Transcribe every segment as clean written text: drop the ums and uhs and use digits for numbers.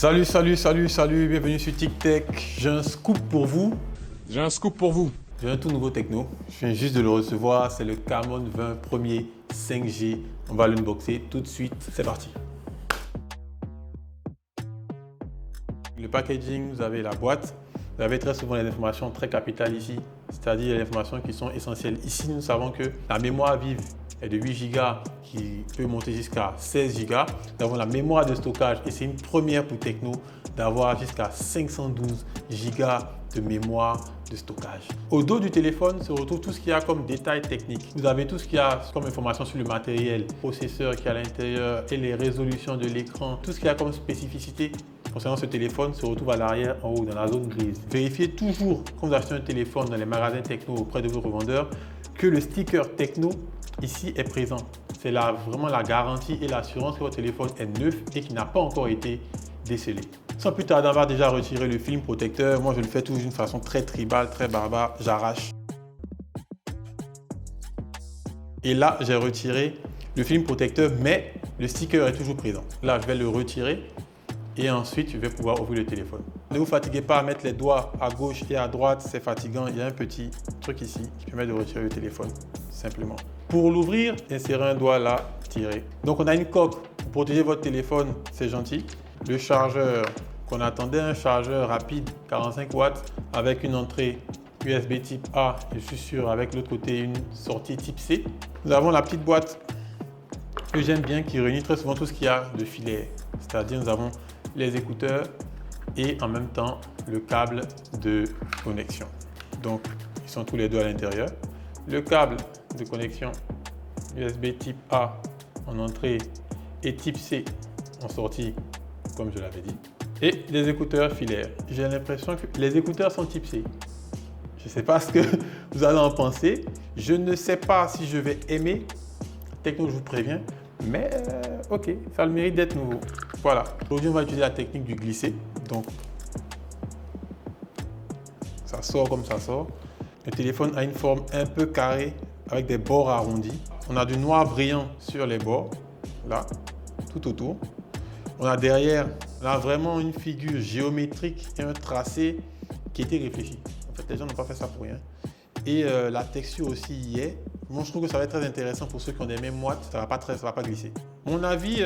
Salut, bienvenue sur TicTech. J'ai un scoop pour vous. J'ai un tout nouveau techno. Je viens juste de le recevoir. C'est le Camon 20 premier 5G. On va l'unboxer tout de suite. C'est parti. Le packaging, vous avez la boîte. Vous avez très souvent les informations très capitales ici, c'est-à-dire les informations qui sont essentielles. Ici, nous savons que la mémoire vive est de 8 Go qui peut monter jusqu'à 16 Go. Nous avons la mémoire de stockage et c'est une première pour Tecno d'avoir jusqu'à 512 Go de mémoire de stockage. Au dos du téléphone se retrouve tout ce qu'il y a comme détails techniques. Vous avez tout ce qu'il y a comme information sur le matériel, le processeur qui est à l'intérieur et les résolutions de l'écran. Tout ce qu'il y a comme spécificité concernant ce téléphone se retrouve à l'arrière, en haut, dans la zone grise. Vérifiez toujours, quand vous achetez un téléphone dans les magasins Tecno auprès de vos revendeurs, que le sticker Tecno ici est présent. C'est vraiment la garantie et l'assurance que votre téléphone est neuf et qui n'a pas encore été décelé. Sans plus tarder, on va déjà retirer le film protecteur. Moi, je le fais toujours d'une façon très tribale, très barbare. J'arrache. Et là, j'ai retiré le film protecteur, mais le sticker est toujours présent. Là, je vais le retirer et ensuite, je vais pouvoir ouvrir le téléphone. Ne vous fatiguez pas à mettre les doigts à gauche et à droite, c'est fatigant. Il y a un petit truc ici qui permet de retirer le téléphone, simplement. Pour l'ouvrir, insérez un doigt là, tirez. Donc, on a une coque pour protéger votre téléphone, c'est gentil. Le chargeur qu'on attendait, un chargeur rapide 45 watts avec une entrée USB type A, je suis sûr, avec l'autre côté une sortie type C. Nous avons la petite boîte que j'aime bien qui réunit très souvent tout ce qu'il y a de filaire. C'est-à-dire nous avons les écouteurs et en même temps le câble de connexion. Donc ils sont tous les deux à l'intérieur. Le câble de connexion USB type A en entrée et type C en sortie, comme je l'avais dit. Et les écouteurs filaires. J'ai l'impression que les écouteurs sont type C. Je ne sais pas ce que vous allez en penser. Je ne sais pas si je vais aimer. Tecno, je vous préviens. Mais ok, ça a le mérite d'être nouveau. Voilà. Aujourd'hui, on va utiliser la technique du glisser. Donc, ça sort comme ça sort. Le téléphone a une forme un peu carrée avec des bords arrondis. On a du noir brillant sur les bords, là, tout autour. On a derrière, là, vraiment une figure géométrique et un tracé qui était réfléchi. En fait, les gens n'ont pas fait ça pour rien. Et la texture aussi y est. Moi, je trouve que ça va être très intéressant pour ceux qui ont des mains moites. Ça va pas glisser. Mon avis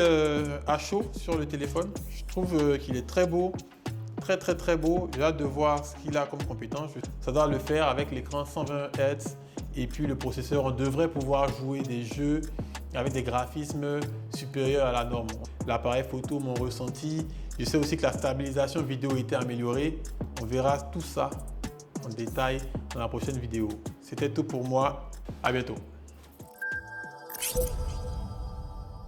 à chaud sur le téléphone, je trouve qu'il est très beau. Très beau. J'ai hâte de voir ce qu'il a comme compétence. Ça doit le faire avec l'écran 120 Hz. Et puis le processeur, on devrait pouvoir jouer des jeux avec des graphismes supérieurs à la norme. L'appareil photo, mon ressenti. Je sais aussi que la stabilisation vidéo a été améliorée. On verra tout ça en détail dans la prochaine vidéo. C'était tout pour moi. À bientôt.